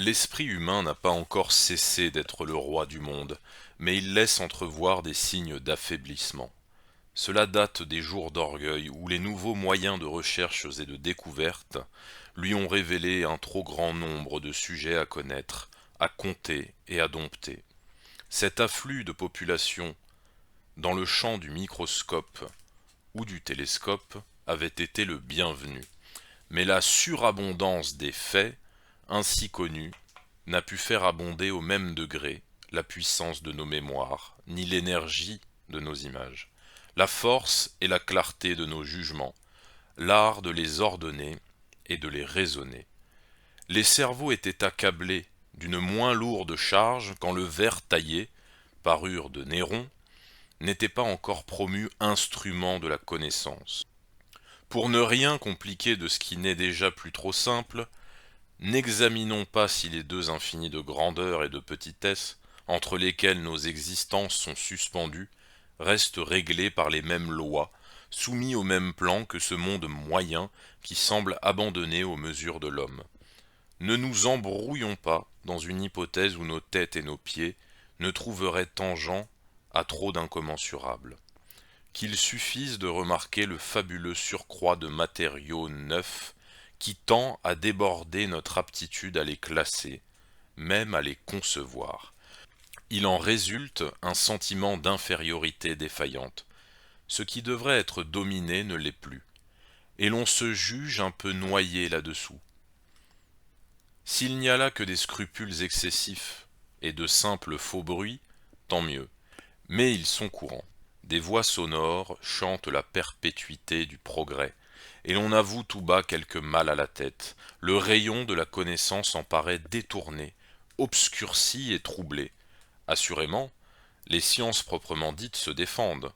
L'esprit humain n'a pas encore cessé d'être le roi du monde, mais il laisse entrevoir des signes d'affaiblissement. Cela date des jours d'orgueil où les nouveaux moyens de recherche et de découverte lui ont révélé un trop grand nombre de sujets à connaître, à compter et à dompter. Cet afflux de population dans le champ du microscope ou du télescope avait été le bienvenu. Mais la surabondance des faits, ainsi connus, n'a pu faire abonder au même degré la puissance de nos mémoires, ni l'énergie de nos images, la force et la clarté de nos jugements, l'art de les ordonner et de les raisonner. Les cerveaux étaient accablés d'une moins lourde charge quand le ver taillé, parure de Néron, n'était pas encore promu instrument de la connaissance. Pour ne rien compliquer de ce qui n'est déjà plus trop simple, n'examinons pas si les deux infinis de grandeur et de petitesse, entre lesquels nos existences sont suspendues, restent réglés par les mêmes lois, soumis au même plan que ce monde moyen qui semble abandonné aux mesures de l'homme. Ne nous embrouillons pas dans une hypothèse où nos têtes et nos pieds ne trouveraient tangent à trop d'incommensurables. Qu'il suffise de remarquer le fabuleux surcroît de matériaux neufs qui tend à déborder notre aptitude à les classer, même à les concevoir. Il en résulte un sentiment d'infériorité défaillante. Ce qui devrait être dominé ne l'est plus, et l'on se juge un peu noyé là-dessous. S'il n'y a là que des scrupules excessifs et de simples faux bruits, tant mieux, mais ils sont courants. Des voix sonores chantent la perpétuité du progrès, et l'on avoue tout bas quelque mal à la tête. Le rayon de la connaissance en paraît détourné, obscurci et troublé. Assurément, les sciences proprement dites se défendent.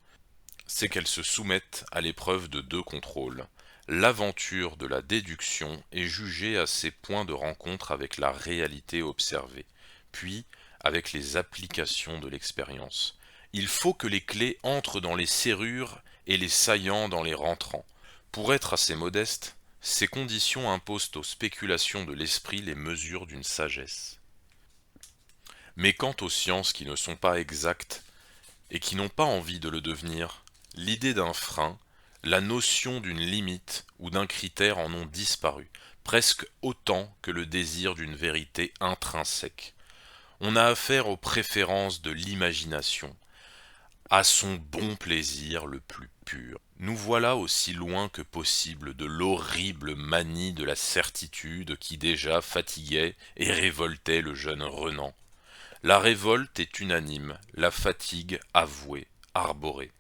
C'est qu'elles se soumettent à l'épreuve de deux contrôles. L'aventure de la déduction est jugée à ses points de rencontre avec la réalité observée, puis avec les applications de l'expérience. Il faut que les clés entrent dans les serrures et les saillants dans les rentrants. Pour être assez modeste, ces conditions imposent aux spéculations de l'esprit les mesures d'une sagesse. Mais quant aux sciences qui ne sont pas exactes et qui n'ont pas envie de le devenir, l'idée d'un frein, la notion d'une limite ou d'un critère en ont disparu, presque autant que le désir d'une vérité intrinsèque. On a affaire aux préférences de l'imagination, à son bon plaisir le plus pur. Nous voilà aussi loin que possible de l'horrible manie de la certitude qui déjà fatiguait et révoltait le jeune Renan. La révolte est unanime, la fatigue avouée, arborée.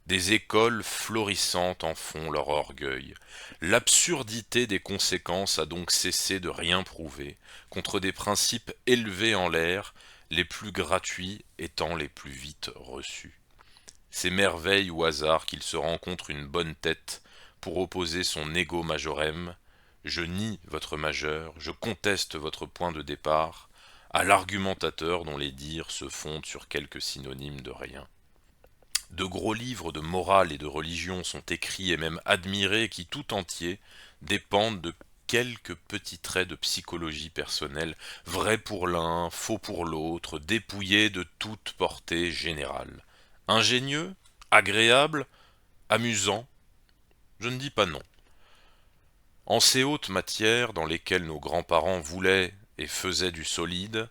Des écoles florissantes en font leur orgueil. L'absurdité des conséquences a donc cessé de rien prouver, contre des principes élevés en l'air, les plus gratuits étant les plus vite reçus. C'est merveille ou hasard qu'il se rencontre une bonne tête pour opposer son ego majorem, je nie votre majeur, je conteste votre point de départ, à l'argumentateur dont les dires se fondent sur quelques synonymes de rien. De gros livres de morale et de religion sont écrits et même admirés qui tout entiers dépendent de quelques petits traits de psychologie personnelle, vrais pour l'un, faux pour l'autre, dépouillés de toute portée générale. Ingénieux, agréable, amusant, je ne dis pas non. En ces hautes matières dans lesquelles nos grands-parents voulaient et faisaient du solide,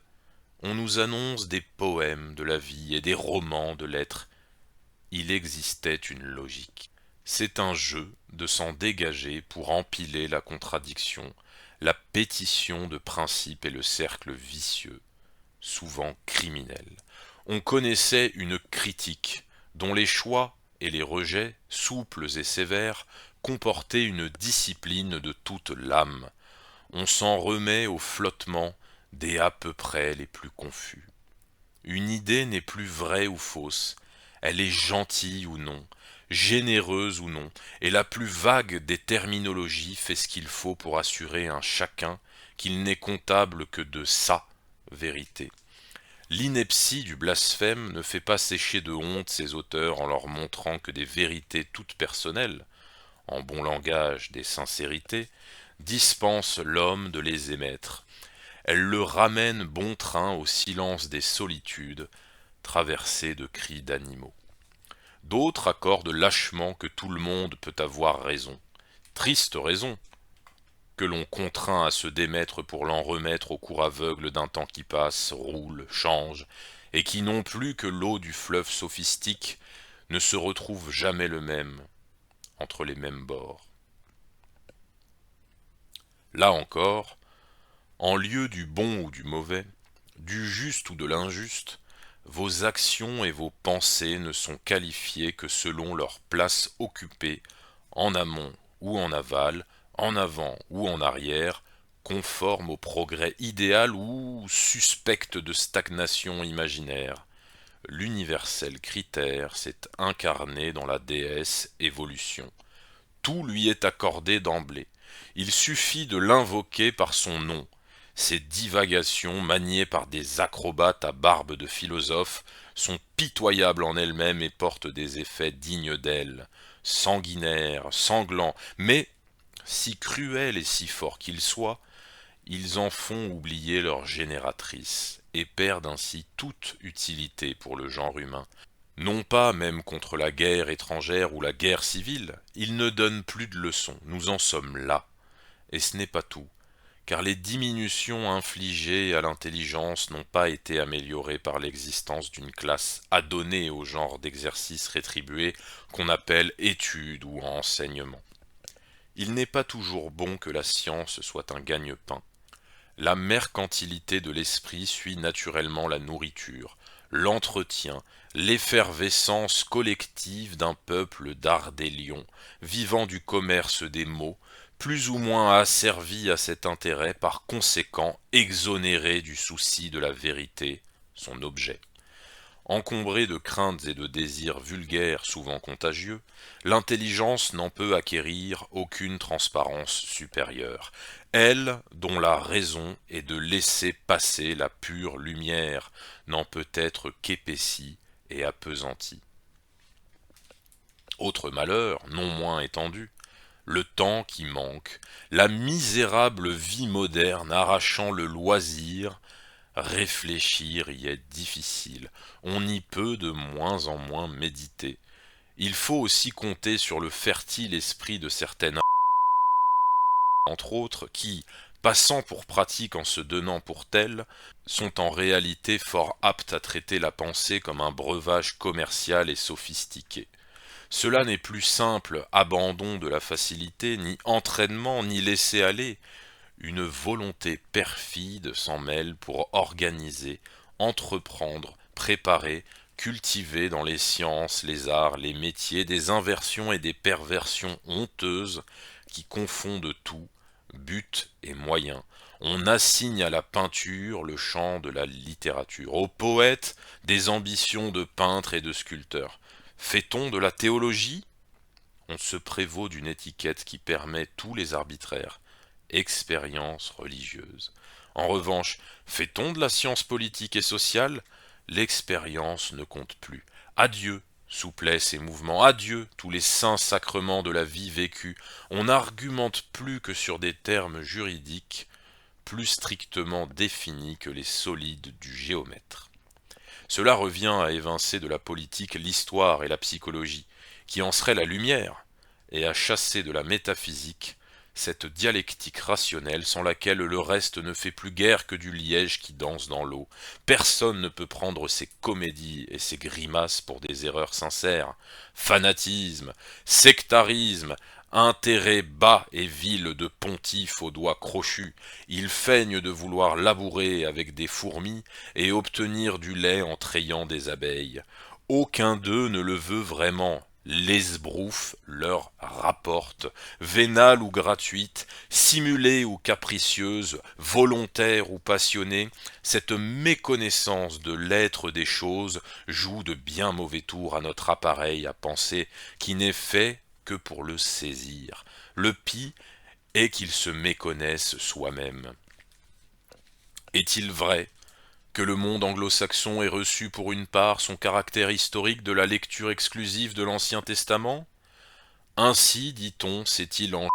on nous annonce des poèmes de la vie et des romans de l'être. Il existait une logique. C'est un jeu de s'en dégager pour empiler la contradiction, la pétition de principes et le cercle vicieux, souvent criminel. On connaissait une critique, dont les choix et les rejets, souples et sévères, comportaient une discipline de toute l'âme. On s'en remet au flottement des à peu près les plus confus. Une idée n'est plus vraie ou fausse, elle est gentille ou non, généreuse ou non, et la plus vague des terminologies fait ce qu'il faut pour assurer un chacun qu'il n'est comptable que de sa vérité. L'ineptie du blasphème ne fait pas sécher de honte ses auteurs en leur montrant que des vérités toutes personnelles, en bon langage des sincérités, dispensent l'homme de les émettre. Elle le ramène bon train au silence des solitudes, traversées de cris d'animaux. D'autres accordent lâchement que tout le monde peut avoir raison. Triste raison, que l'on contraint à se démettre pour l'en remettre au cours aveugle d'un temps qui passe, roule, change, et qui non plus que l'eau du fleuve sophistique ne se retrouve jamais le même, entre les mêmes bords. Là encore, en lieu du bon ou du mauvais, du juste ou de l'injuste, vos actions et vos pensées ne sont qualifiées que selon leur place occupée, en amont ou en aval, en avant ou en arrière, conforme au progrès idéal ou suspecte de stagnation imaginaire. L'universel critère s'est incarné dans la déesse évolution. Tout lui est accordé d'emblée. Il suffit de l'invoquer par son nom. Ses divagations, maniées par des acrobates à barbe de philosophes, sont pitoyables en elles-mêmes et portent des effets dignes d'elles, sanguinaires, sanglants, mais, si cruels et si forts qu'ils soient, ils en font oublier leur génératrice, et perdent ainsi toute utilité pour le genre humain. Non pas même contre la guerre étrangère ou la guerre civile, ils ne donnent plus de leçons, nous en sommes là. Et ce n'est pas tout, car les diminutions infligées à l'intelligence n'ont pas été améliorées par l'existence d'une classe adonnée au genre d'exercice rétribué qu'on appelle études ou enseignement. Il n'est pas toujours bon que la science soit un gagne-pain. La mercantilité de l'esprit suit naturellement la nourriture, l'entretien, l'effervescence collective d'un peuple d'ardélions, vivant du commerce des mots, plus ou moins asservi à cet intérêt, par conséquent exonéré du souci de la vérité, son objet. Encombrée de craintes et de désirs vulgaires souvent contagieux, l'intelligence n'en peut acquérir aucune transparence supérieure, elle dont la raison est de laisser passer la pure lumière, n'en peut être qu'épaissie et appesantie. Autre malheur, non moins étendu, le temps qui manque, la misérable vie moderne arrachant le loisir. Réfléchir y est difficile, on y peut de moins en moins méditer. Il faut aussi compter sur le fertile esprit de certaines entre autres, qui, passant pour pratiques en se donnant pour telles, sont en réalité fort aptes à traiter la pensée comme un breuvage commercial et sophistiqué. Cela n'est plus simple abandon de la facilité, ni entraînement, ni laisser-aller. Une volonté perfide s'en mêle pour organiser, entreprendre, préparer, cultiver dans les sciences, les arts, les métiers, des inversions et des perversions honteuses qui confondent tout, but et moyen. On assigne à la peinture le champ de la littérature, aux poètes des ambitions de peintres et de sculpteurs. Fait-on de la théologie? On se prévaut d'une étiquette qui permet tous les arbitraires. Expérience religieuse. En revanche, fait-on de la science politique et sociale? L'expérience ne compte plus. Adieu, souplesse et mouvement, adieu, tous les saints sacrements de la vie vécue. On n'argumente plus que sur des termes juridiques, plus strictement définis que les solides du géomètre. Cela revient à évincer de la politique l'histoire et la psychologie, qui en seraient la lumière, et à chasser de la métaphysique cette dialectique rationnelle sans laquelle le reste ne fait plus guère que du liège qui danse dans l'eau. Personne ne peut prendre ses comédies et ses grimaces pour des erreurs sincères. Fanatisme, sectarisme, intérêt bas et vil de pontifes aux doigts crochus, ils feignent de vouloir labourer avec des fourmis et obtenir du lait en trayant des abeilles. Aucun d'eux ne le veut vraiment. L'esbrouffe leur rapporte, vénale ou gratuite, simulée ou capricieuse, volontaire ou passionnée, cette méconnaissance de l'être des choses joue de bien mauvais tours à notre appareil à penser qui n'est fait que pour le saisir. Le pis est qu'il se méconnaisse soi-même. Est-il vrai que le monde anglo-saxon ait reçu pour une part son caractère historique de la lecture exclusive de l'Ancien Testament? Ainsi, dit-on, c'est-il en...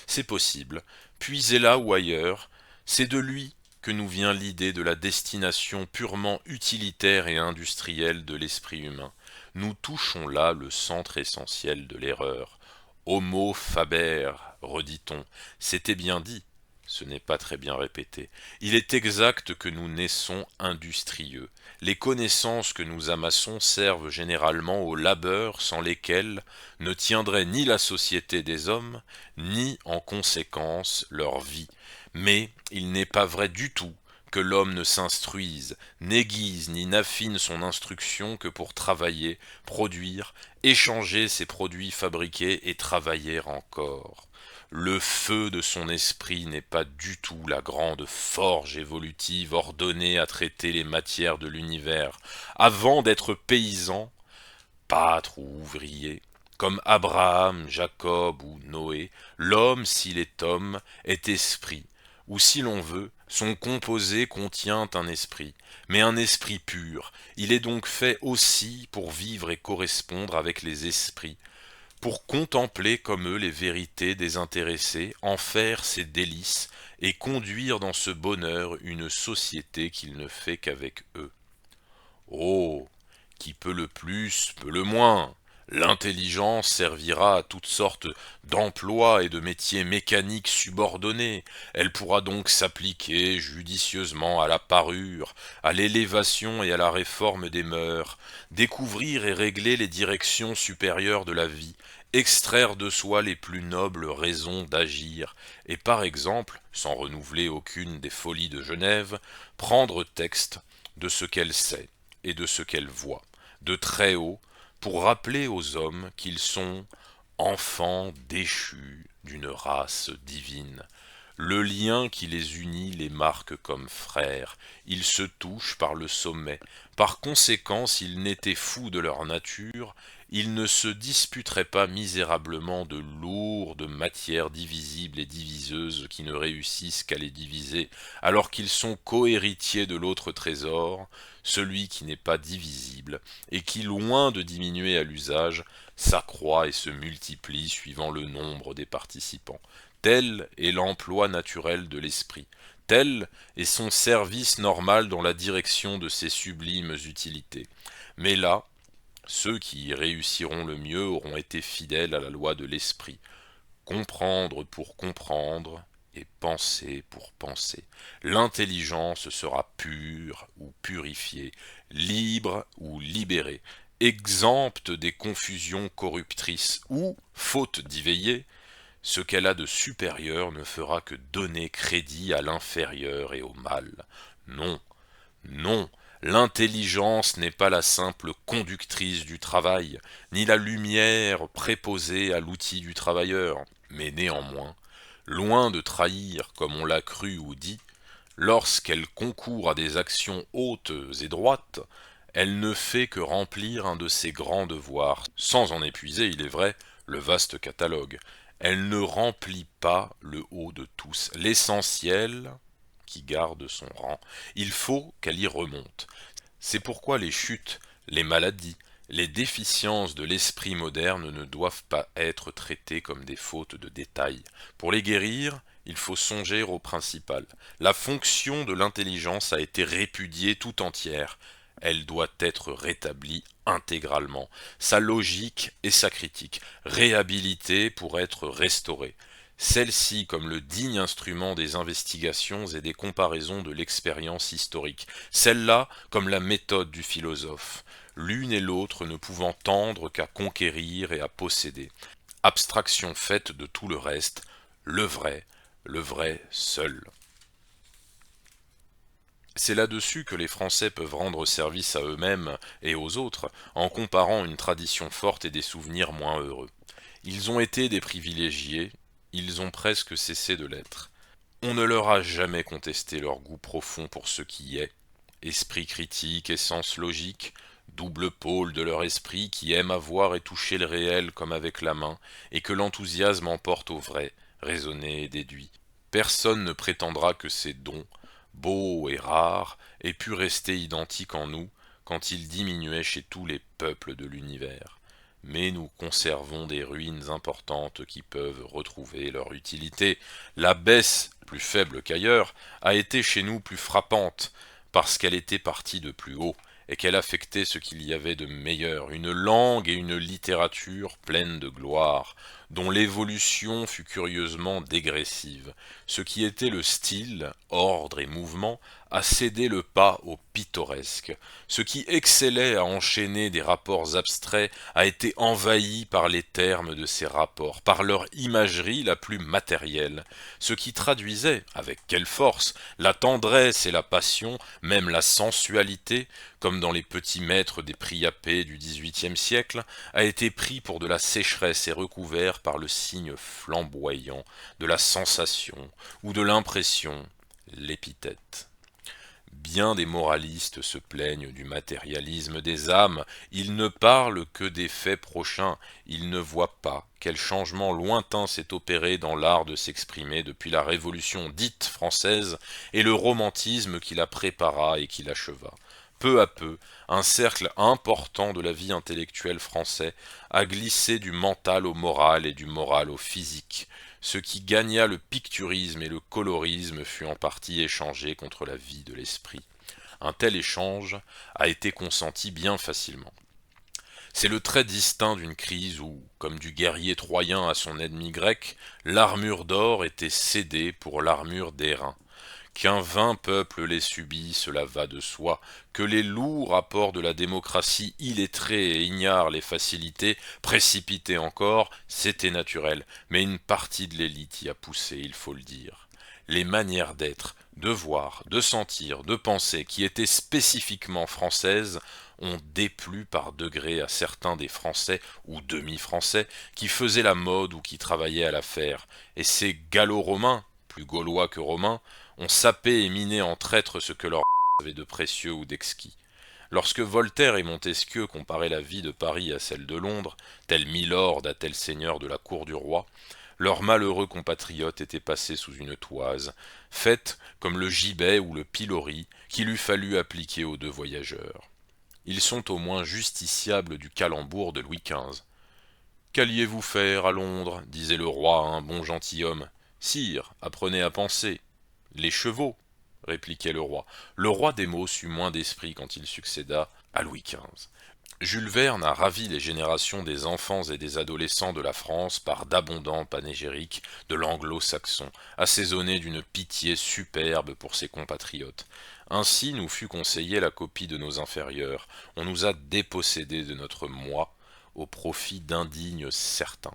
C'est possible, puisez là ou ailleurs, c'est de lui que nous vient l'idée de la destination purement utilitaire et industrielle de l'esprit humain. Nous touchons là le centre essentiel de l'erreur. Homo faber, redit-on, c'était bien dit, ce n'est pas très bien répété. Il est exact que nous naissons industrieux. Les connaissances que nous amassons servent généralement au labeur sans lesquels ne tiendrait ni la société des hommes, ni en conséquence leur vie. Mais il n'est pas vrai du tout que l'homme ne s'instruise, n'aiguise ni n'affine son instruction que pour travailler, produire, échanger ses produits fabriqués et travailler encore. Le feu de son esprit n'est pas du tout la grande forge évolutive ordonnée à traiter les matières de l'univers. Avant d'être paysan, pâtre ou ouvrier, comme Abraham, Jacob ou Noé, l'homme, s'il est homme, est esprit, ou si l'on veut, son composé contient un esprit, mais un esprit pur. Il est donc fait aussi pour vivre et correspondre avec les esprits, pour contempler comme eux les vérités désintéressées, en faire ses délices, et conduire dans ce bonheur une société qu'il ne fait qu'avec eux. Oh, qui peut le plus, peut le moins. L'intelligence servira à toutes sortes d'emplois et de métiers mécaniques subordonnés. Elle pourra donc s'appliquer judicieusement à la parure, à l'élévation et à la réforme des mœurs, découvrir et régler les directions supérieures de la vie, extraire de soi les plus nobles raisons d'agir, et par exemple, sans renouveler aucune des folies de Genève, prendre texte de ce qu'elle sait et de ce qu'elle voit, de très haut, pour rappeler aux hommes qu'ils sont enfants déchus d'une race divine. Le lien qui les unit les marque comme frères, ils se touchent par le sommet, par conséquent s'ils n'étaient fous de leur nature, ils ne se disputeraient pas misérablement de lourdes matières divisibles et diviseuses qui ne réussissent qu'à les diviser, alors qu'ils sont cohéritiers de l'autre trésor, celui qui n'est pas divisible, et qui, loin de diminuer à l'usage, s'accroît et se multiplie suivant le nombre des participants. Tel est l'emploi naturel de l'esprit. Tel est son service normal dans la direction de ses sublimes utilités. Mais là, ceux qui y réussiront le mieux auront été fidèles à la loi de l'esprit. Comprendre pour comprendre et penser pour penser. L'intelligence sera pure ou purifiée, libre ou libérée, exempte des confusions corruptrices ou, faute d'y veiller, ce qu'elle a de supérieur ne fera que donner crédit à l'inférieur et au mal. Non, non, l'intelligence n'est pas la simple conductrice du travail, ni la lumière préposée à l'outil du travailleur, mais néanmoins, loin de trahir comme on l'a cru ou dit, lorsqu'elle concourt à des actions hautes et droites, elle ne fait que remplir un de ses grands devoirs, sans en épuiser, il est vrai, le vaste catalogue. Elle ne remplit pas le haut de tous, l'essentiel qui garde son rang. Il faut qu'elle y remonte. C'est pourquoi les chutes, les maladies, les déficiences de l'esprit moderne ne doivent pas être traitées comme des fautes de détail. Pour les guérir, il faut songer au principal. La fonction de l'intelligence a été répudiée tout entière. Elle doit être rétablie intégralement. Sa logique et sa critique, réhabilitée pour être restaurée. Celle-ci comme le digne instrument des investigations et des comparaisons de l'expérience historique. Celle-là comme la méthode du philosophe. L'une et l'autre ne pouvant tendre qu'à conquérir et à posséder. Abstraction faite de tout le reste, le vrai seul. C'est là-dessus que les Français peuvent rendre service à eux-mêmes et aux autres, en comparant une tradition forte et des souvenirs moins heureux. Ils ont été des privilégiés, ils ont presque cessé de l'être. On ne leur a jamais contesté leur goût profond pour ce qui est, esprit critique et sens logique, double pôle de leur esprit qui aime à voir et toucher le réel comme avec la main, et que l'enthousiasme emporte au vrai, raisonné et déduit. Personne ne prétendra que ces dons, beaux et rares, aient pu rester identiques en nous quand ils diminuaient chez tous les peuples de l'univers. Mais nous conservons des ruines importantes qui peuvent retrouver leur utilité. La baisse plus faible qu'ailleurs, a été chez nous plus frappante, parce qu'elle était partie de plus haut, et qu'elle affectait ce qu'il y avait de meilleur, une langue et une littérature pleines de gloire, dont l'évolution fut curieusement dégressive. Ce qui était le style, ordre et mouvement, a cédé le pas au pittoresque. Ce qui excellait à enchaîner des rapports abstraits a été envahi par les termes de ces rapports, par leur imagerie la plus matérielle. Ce qui traduisait, avec quelle force, la tendresse et la passion, même la sensualité, comme dans les petits maîtres des Priapés du XVIIIe siècle, a été pris pour de la sécheresse et recouvert par le signe flamboyant de la sensation ou de l'impression, l'épithète. Bien des moralistes se plaignent du matérialisme des âmes, ils ne parlent que des faits prochains, ils ne voient pas quel changement lointain s'est opéré dans l'art de s'exprimer depuis la Révolution dite française et le romantisme qui la prépara et qui l'acheva. Peu à peu, un cercle important de la vie intellectuelle française a glissé du mental au moral et du moral au physique. Ce qui gagna le picturisme et le colorisme fut en partie échangé contre la vie de l'esprit. Un tel échange a été consenti bien facilement. C'est le trait distinct d'une crise où, comme du guerrier troyen à son ennemi grec, l'armure d'or était cédée pour l'armure d'airain. Qu'un vain peuple les subit, cela va de soi, que les lourds rapports de la démocratie illettrée et ignare les facilités, précipitées encore, c'était naturel, mais une partie de l'élite y a poussé, il faut le dire. Les manières d'être, de voir, de sentir, de penser, qui étaient spécifiquement françaises, ont déplu par degrés à certains des Français ou demi-Français qui faisaient la mode ou qui travaillaient à l'affaire, et ces gallo-romains, plus gaulois que romains, ont sapé et miné en traître ce que leur avait de précieux ou d'exquis. Lorsque Voltaire et Montesquieu comparaient la vie de Paris à celle de Londres, tel milord à tel seigneur de la cour du roi, leurs malheureux compatriotes étaient passés sous une toise, faite comme le gibet ou le pilori qu'il eût fallu appliquer aux deux voyageurs. Ils sont au moins justiciables du calembour de Louis XV. « Qu'alliez-vous faire à Londres » disait le roi à un bon gentilhomme. « Sire, apprenez à penser. »« Les chevaux » répliquait le roi. Le roi des mots eut moins d'esprit quand il succéda à Louis XV. Jules Verne a ravi les générations des enfants et des adolescents de la France par d'abondants panégyriques de l'anglo-saxon, assaisonnés d'une pitié superbe pour ses compatriotes. Ainsi nous fut conseillée la copie de nos inférieurs. On nous a dépossédés de notre moi au profit d'indignes certains.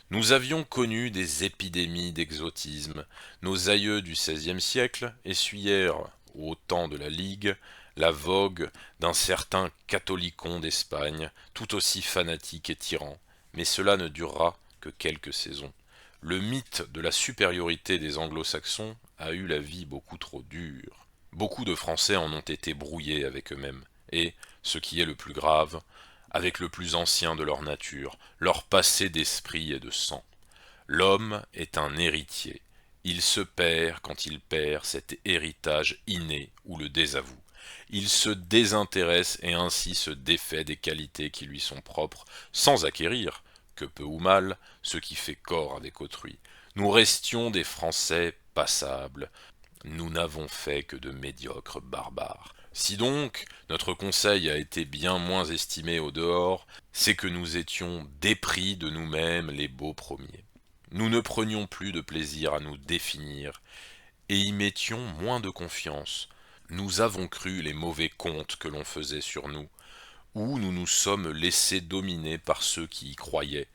Nous avions connu des épidémies d'exotisme. Nos aïeux du XVIe siècle essuyèrent, au temps de la Ligue, la vogue d'un certain catholicon d'Espagne, tout aussi fanatique et tyran. Mais cela ne durera que quelques saisons. Le mythe de la supériorité des anglo-saxons a eu la vie beaucoup trop dure. Beaucoup de Français en ont été brouillés avec eux-mêmes. Et, ce qui est le plus grave, avec le plus ancien de leur nature, leur passé d'esprit et de sang. L'homme est un héritier. Il se perd quand il perd cet héritage inné ou le désavoue. Il se désintéresse et ainsi se défait des qualités qui lui sont propres, sans acquérir, que peu ou mal, ce qui fait corps avec autrui. Nous restions des Français passables. Nous n'avons fait que de médiocres barbares. Si donc notre conseil a été bien moins estimé au dehors, c'est que nous étions dépris de nous-mêmes les beaux premiers. Nous ne prenions plus de plaisir à nous définir, et y mettions moins de confiance. Nous avons cru les mauvais contes que l'on faisait sur nous, ou nous nous sommes laissés dominer par ceux qui y croyaient.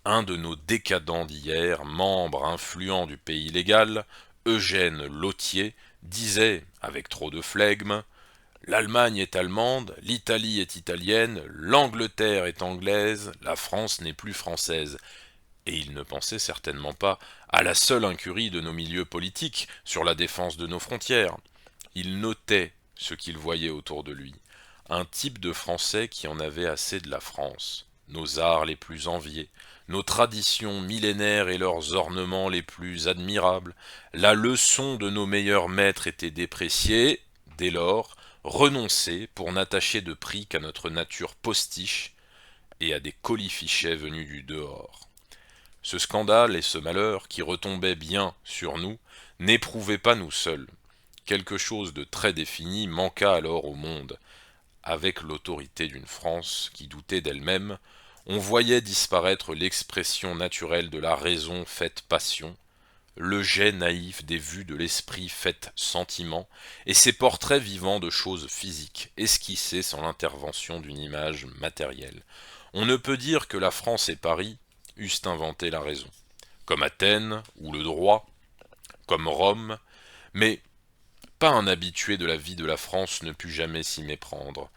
Un de nos décadents d'hier, membre influent du Pays légal, Eugène Lothier, disait, avec trop de flegme, « L'Allemagne est allemande, l'Italie est italienne, l'Angleterre est anglaise, la France n'est plus française. » Et il ne pensait certainement pas à la seule incurie de nos milieux politiques sur la défense de nos frontières. Il notait ce qu'il voyait autour de lui. Un type de Français qui en avait assez de la France, nos arts les plus enviés, nos traditions millénaires et leurs ornements les plus admirables. La leçon de nos meilleurs maîtres était dépréciée, dès lors, renoncée pour n'attacher de prix qu'à notre nature postiche et à des colifichets venus du dehors. Ce scandale et ce malheur, qui retombaient bien sur nous, n'éprouvaient pas nous seuls. Quelque chose de très défini manqua alors au monde. Avec l'autorité d'une France qui doutait d'elle-même, on voyait disparaître l'expression naturelle de la raison faite passion, le jet naïf des vues de l'esprit fait sentiment, et ces portraits vivants de choses physiques, esquissés sans l'intervention d'une image matérielle. On ne peut dire que la France et Paris eussent inventé la raison, comme Athènes ou le droit, comme Rome, mais pas un habitué de la vie de la France ne put jamais s'y méprendre.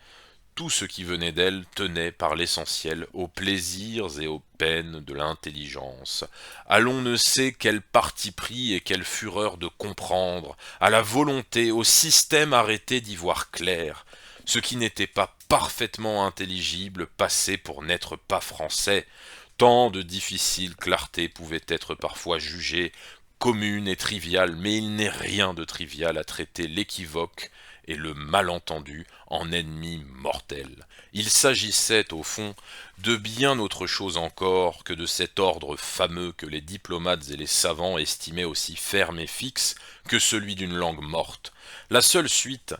Tout ce qui venait d'elle tenait par l'essentiel aux plaisirs et aux peines de l'intelligence, à l'on ne sait quel parti pris et quelle fureur de comprendre, à la volonté, au système arrêté d'y voir clair. Ce qui n'était pas parfaitement intelligible passait pour n'être pas français. Tant de difficiles clartés pouvaient être parfois jugées communes et triviales, mais il n'est rien de trivial à traiter l'équivoque et le malentendu en ennemis mortels. Il s'agissait, au fond, de bien autre chose encore que de cet ordre fameux que les diplomates et les savants estimaient aussi ferme et fixe que celui d'une langue morte. La seule suite,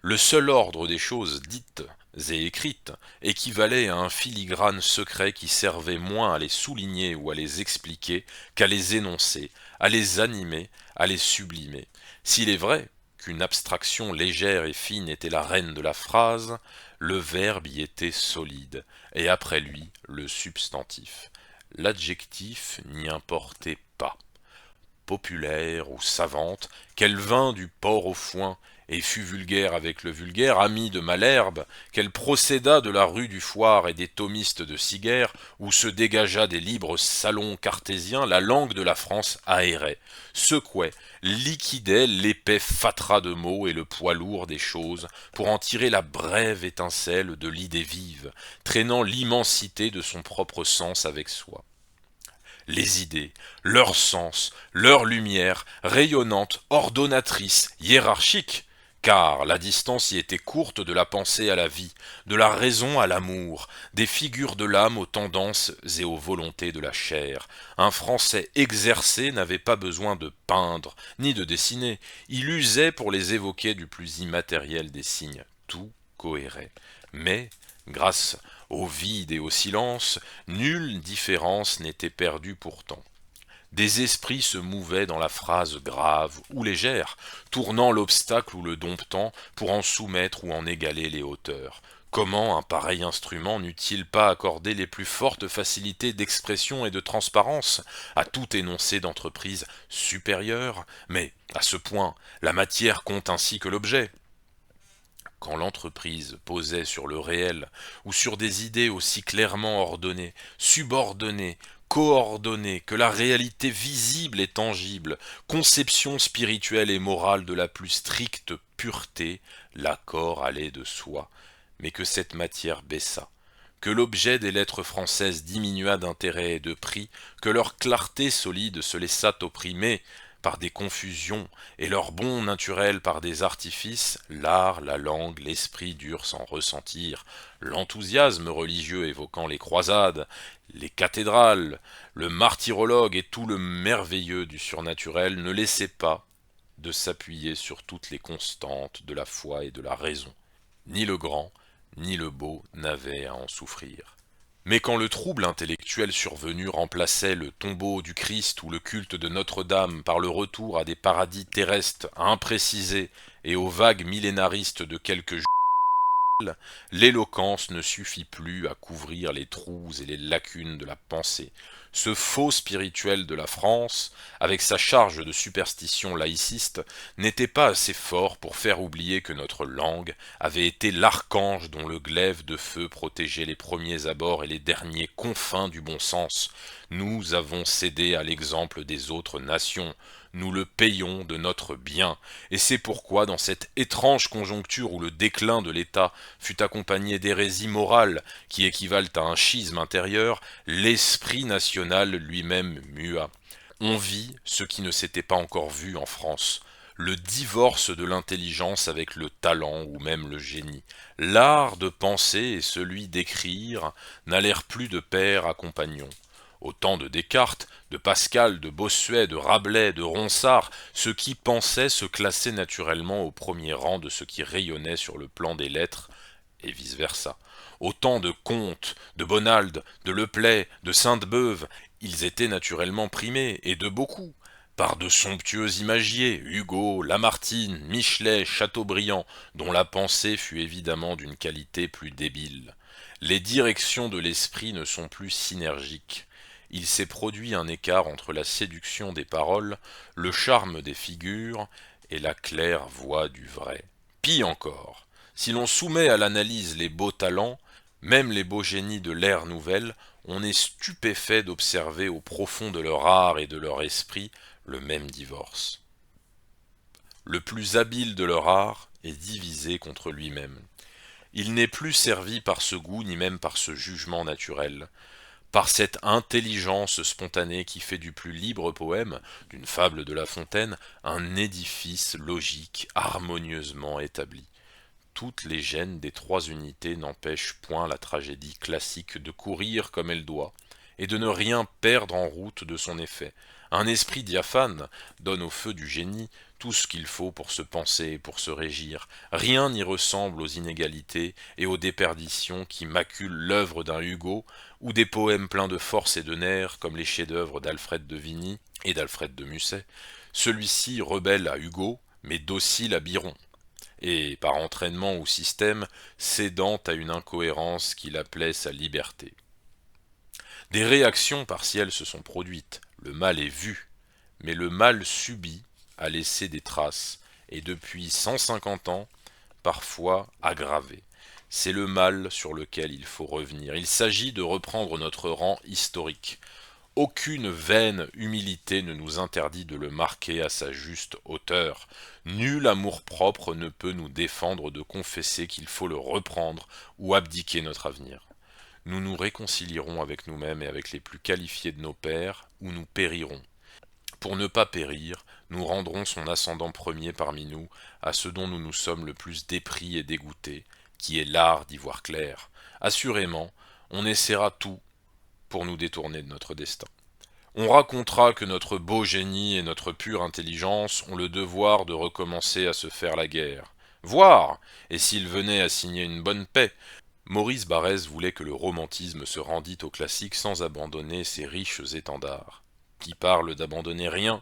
le seul ordre des choses dites et écrites équivalait à un filigrane secret qui servait moins à les souligner ou à les expliquer qu'à les énoncer, à les animer, à les sublimer. S'il est vrai qu'une abstraction légère et fine était la reine de la phrase, le verbe y était solide, et après lui le substantif. L'adjectif n'y importait pas. Populaire ou savante, qu'elle vint du port au foin, et fut vulgaire avec le vulgaire, amie de Malherbe, qu'elle procéda de la rue du Foire et des thomistes de Siguerre, où se dégagea des libres salons cartésiens, la langue de la France aérait, secouait, liquidait l'épais fatras de mots et le poids lourd des choses, pour en tirer la brève étincelle de l'idée vive, traînant l'immensité de son propre sens avec soi. Les idées, leur sens, leur lumière, rayonnante, ordonnatrice, hiérarchique, car la distance y était courte de la pensée à la vie, de la raison à l'amour, des figures de l'âme aux tendances et aux volontés de la chair. Un Français exercé n'avait pas besoin de peindre, ni de dessiner, il usait pour les évoquer du plus immatériel des signes, tout cohérait. Mais, grâce au vide et au silence, nulle différence n'était perdue pourtant. Des esprits se mouvaient dans la phrase grave ou légère, tournant l'obstacle ou le domptant pour en soumettre ou en égaler les hauteurs. Comment un pareil instrument n'eût-il pas accordé les plus fortes facilités d'expression et de transparence à tout énoncé d'entreprise supérieure? Mais, à ce point, la matière compte ainsi que l'objet. Quand l'entreprise posait sur le réel ou sur des idées aussi clairement ordonnées, subordonnées, coordonnées que la réalité visible et tangible, conception spirituelle et morale de la plus stricte pureté, l'accord allait de soi, mais que cette matière baissa, que l'objet des lettres françaises diminua d'intérêt et de prix, que leur clarté solide se laissa opprimer par des confusions, et leur bon naturel par des artifices, l'art, la langue, l'esprit durent s'en ressentir, l'enthousiasme religieux évoquant les croisades, les cathédrales, le martyrologe et tout le merveilleux du surnaturel ne laissaient pas de s'appuyer sur toutes les constantes de la foi et de la raison. Ni le grand, ni le beau n'avaient à en souffrir. Mais quand le trouble intellectuel survenu remplaçait le tombeau du Christ ou le culte de Notre-Dame par le retour à des paradis terrestres imprécisés et aux vagues millénaristes de quelques l'éloquence ne suffit plus à couvrir les trous et les lacunes de la pensée. Ce faux spirituel de la France, avec sa charge de superstition laïciste, n'était pas assez fort pour faire oublier que notre langue avait été l'archange dont le glaive de feu protégeait les premiers abords et les derniers confins du bon sens. Nous avons cédé à l'exemple des autres nations, nous le payons de notre bien, et c'est pourquoi dans cette étrange conjoncture où le déclin de l'État fut accompagné d'hérésies morales qui équivalent à un schisme intérieur, l'esprit national lui-même mua. On vit ce qui ne s'était pas encore vu en France, le divorce de l'intelligence avec le talent ou même le génie. L'art de penser et celui d'écrire n'allèrent plus de pair à compagnon. Au temps de Descartes, de Pascal, de Bossuet, de Rabelais, de Ronsard, ce qui pensait se classer naturellement au premier rang de ce qui rayonnait sur le plan des lettres, et vice-versa. Au temps de Comte, de Bonald, de Leplay, de Sainte-Beuve, ils étaient naturellement primés, et de beaucoup, par de somptueux imagiers, Hugo, Lamartine, Michelet, Chateaubriand, dont la pensée fut évidemment d'une qualité plus débile. Les directions de l'esprit ne sont plus synergiques. Il s'est produit un écart entre la séduction des paroles, le charme des figures et la claire voix du vrai. Pis encore, si l'on soumet à l'analyse les beaux talents, même les beaux génies de l'ère nouvelle, on est stupéfait d'observer au profond de leur art et de leur esprit le même divorce. Le plus habile de leur art est divisé contre lui-même. Il n'est plus servi par ce goût ni même par ce jugement naturel, par cette intelligence spontanée qui fait du plus libre poème, d'une fable de La Fontaine, un édifice logique harmonieusement établi. Toutes les gènes des trois unités n'empêchent point la tragédie classique de courir comme elle doit, et de ne rien perdre en route de son effet. Un esprit diaphane donne au feu du génie tout ce qu'il faut pour se penser et pour se régir. Rien n'y ressemble aux inégalités et aux déperditions qui maculent l'œuvre d'un Hugo, ou des poèmes pleins de force et de nerfs comme les chefs-d'œuvre d'Alfred de Vigny et d'Alfred de Musset. Celui-ci rebelle à Hugo, mais docile à Byron, et, par entraînement ou système, cédant à une incohérence qu'il appelait sa liberté. Des réactions partielles se sont produites, le mal est vu, mais le mal subi a laissé des traces, et depuis 150 ans, parfois aggravé. C'est le mal sur lequel il faut revenir. Il s'agit de reprendre notre rang historique. Aucune vaine humilité ne nous interdit de le marquer à sa juste hauteur. Nul amour-propre ne peut nous défendre de confesser qu'il faut le reprendre ou abdiquer notre avenir. Nous nous réconcilierons avec nous-mêmes et avec les plus qualifiés de nos pères, ou nous périrons. Pour ne pas périr, nous rendrons son ascendant premier parmi nous à ce dont nous nous sommes le plus dépris et dégoûtés, qui est l'art d'y voir clair. Assurément, on essaiera tout pour nous détourner de notre destin. On racontera que notre beau génie et notre pure intelligence ont le devoir de recommencer à se faire la guerre. Voir, et s'ils venaient à signer une bonne paix. Maurice Barrès voulait que le romantisme se rendît au classique sans abandonner ses riches étendards. Qui parle d'abandonner rien?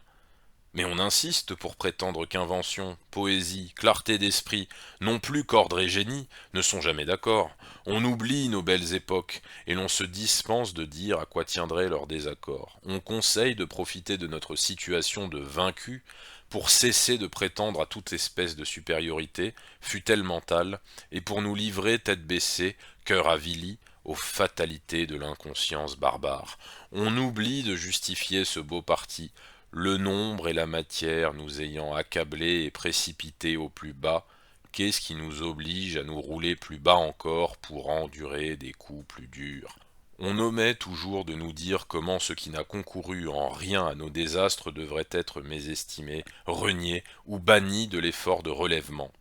Mais on insiste pour prétendre qu'invention, poésie, clarté d'esprit, non plus qu'ordre et génie, ne sont jamais d'accord. On oublie nos belles époques, et l'on se dispense de dire à quoi tiendrait leur désaccord. On conseille de profiter de notre situation de vaincu pour cesser de prétendre à toute espèce de supériorité, fût-elle mentale, et pour nous livrer tête baissée, cœur avili, aux fatalités de l'inconscience barbare. On oublie de justifier ce beau parti, le nombre et la matière nous ayant accablés et précipités au plus bas, qu'est-ce qui nous oblige à nous rouler plus bas encore pour endurer des coups plus durs? On omet toujours de nous dire comment ce qui n'a concouru en rien à nos désastres devrait être mésestimé, renié ou banni de l'effort de relèvement.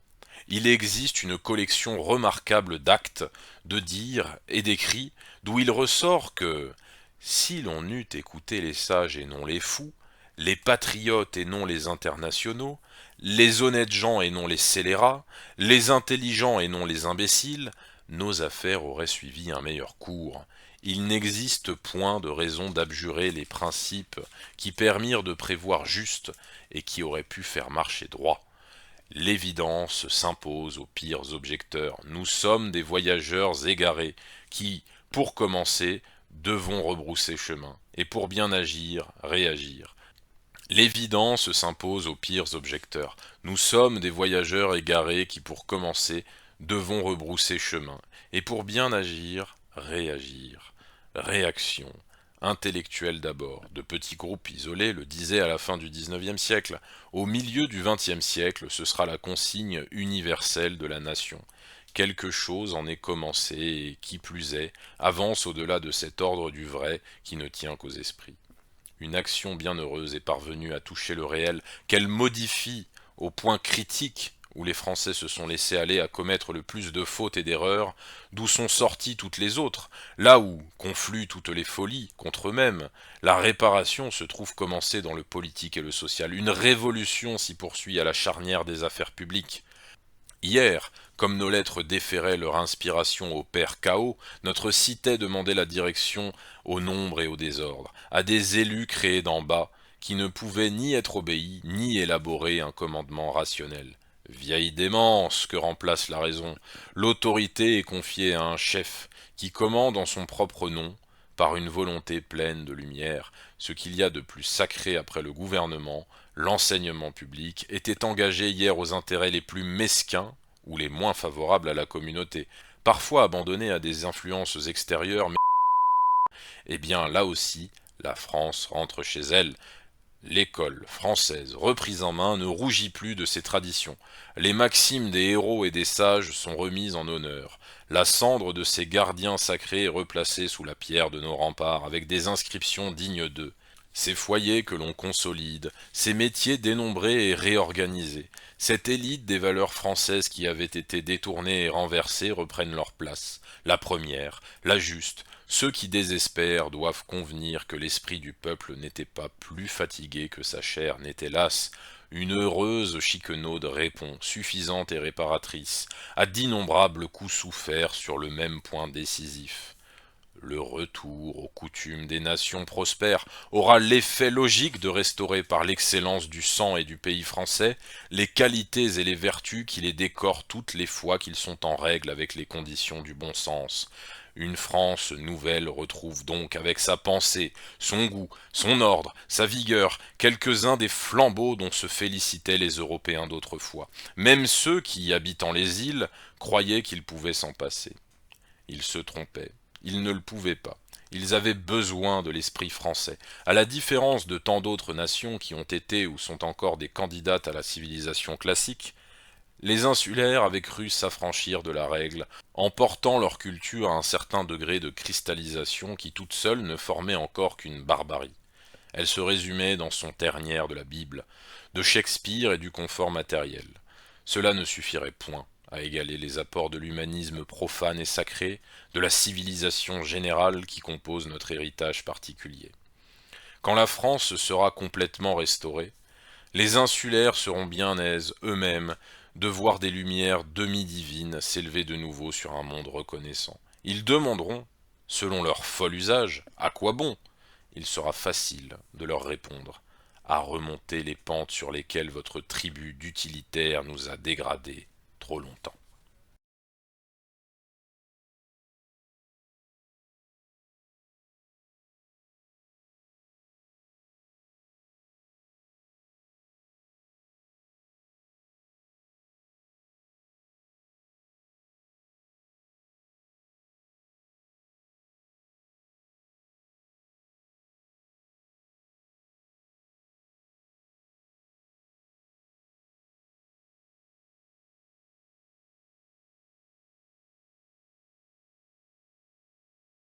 Il existe une collection remarquable d'actes, de dires et d'écrits, d'où il ressort que, si l'on eût écouté les sages et non les fous, les patriotes et non les internationaux, les honnêtes gens et non les scélérats, les intelligents et non les imbéciles, nos affaires auraient suivi un meilleur cours. Il n'existe point de raison d'abjurer les principes qui permirent de prévoir juste et qui auraient pu faire marcher droit. L'évidence s'impose aux pires objecteurs. Nous sommes des voyageurs égarés qui, pour commencer, devons rebrousser chemin, et pour bien agir, réagir. L'évidence s'impose aux pires objecteurs. Nous sommes des voyageurs égarés qui, pour commencer, devons rebrousser chemin, et pour bien agir, réagir. Réaction. Intellectuelle d'abord, de petits groupes isolés le disaient à la fin du XIXe siècle. Au milieu du XXe siècle, ce sera la consigne universelle de la nation. Quelque chose en est commencé et, qui plus est, avance au-delà de cet ordre du vrai qui ne tient qu'aux esprits. Une action bienheureuse est parvenue à toucher le réel, qu'elle modifie au point critique où les Français se sont laissés aller à commettre le plus de fautes et d'erreurs, d'où sont sorties toutes les autres, là où confluent toutes les folies contre eux-mêmes, la réparation se trouve commencée dans le politique et le social. Une révolution s'y poursuit à la charnière des affaires publiques. Hier, comme nos lettres déféraient leur inspiration au père Chaos, notre cité demandait la direction au nombre et au désordre, à des élus créés d'en bas, qui ne pouvaient ni être obéis, ni élaborer un commandement rationnel. Vieille démence que remplace la raison, l'autorité est confiée à un chef, qui commande en son propre nom, par une volonté pleine de lumière, ce qu'il y a de plus sacré après le gouvernement, l'enseignement public, était engagé hier aux intérêts les plus mesquins ou les moins favorables à la communauté, parfois abandonné à des influences extérieures, mais eh bien là aussi, la France rentre chez elle. L'école française, reprise en main, ne rougit plus de ses traditions. Les maximes des héros et des sages sont remises en honneur. La cendre de ces gardiens sacrés est replacée sous la pierre de nos remparts, avec des inscriptions dignes d'eux. Ces foyers que l'on consolide, ces métiers dénombrés et réorganisés, cette élite des valeurs françaises qui avaient été détournées et renversées reprennent leur place. La première, la juste. Ceux qui désespèrent doivent convenir que l'esprit du peuple n'était pas plus fatigué que sa chair n'était lasse. Une heureuse chiquenaude répond, suffisante et réparatrice, à d'innombrables coups soufferts sur le même point décisif. Le retour aux coutumes des nations prospères aura l'effet logique de restaurer par l'excellence du sang et du pays français les qualités et les vertus qui les décorent toutes les fois qu'ils sont en règle avec les conditions du bon sens. Une France nouvelle retrouve donc avec sa pensée, son goût, son ordre, sa vigueur, quelques-uns des flambeaux dont se félicitaient les Européens d'autrefois. Même ceux qui, habitant les îles, croyaient qu'ils pouvaient s'en passer. Ils se trompaient. Ils ne le pouvaient pas. Ils avaient besoin de l'esprit français. À la différence de tant d'autres nations qui ont été ou sont encore des candidates à la civilisation classique, les insulaires avaient cru s'affranchir de la règle, en portant leur culture à un certain degré de cristallisation qui toute seule ne formait encore qu'une barbarie. Elle se résumait dans son ternière de la Bible, de Shakespeare et du confort matériel. Cela ne suffirait point à égaler les apports de l'humanisme profane et sacré, de la civilisation générale qui compose notre héritage particulier. Quand la France sera complètement restaurée, les insulaires seront bien aises eux-mêmes de voir des lumières demi-divines s'élever de nouveau sur un monde reconnaissant. Ils demanderont, selon leur fol usage, à quoi bon? Il sera facile de leur répondre, à remonter les pentes sur lesquelles votre tribu d'utilitaires nous a dégradés trop longtemps.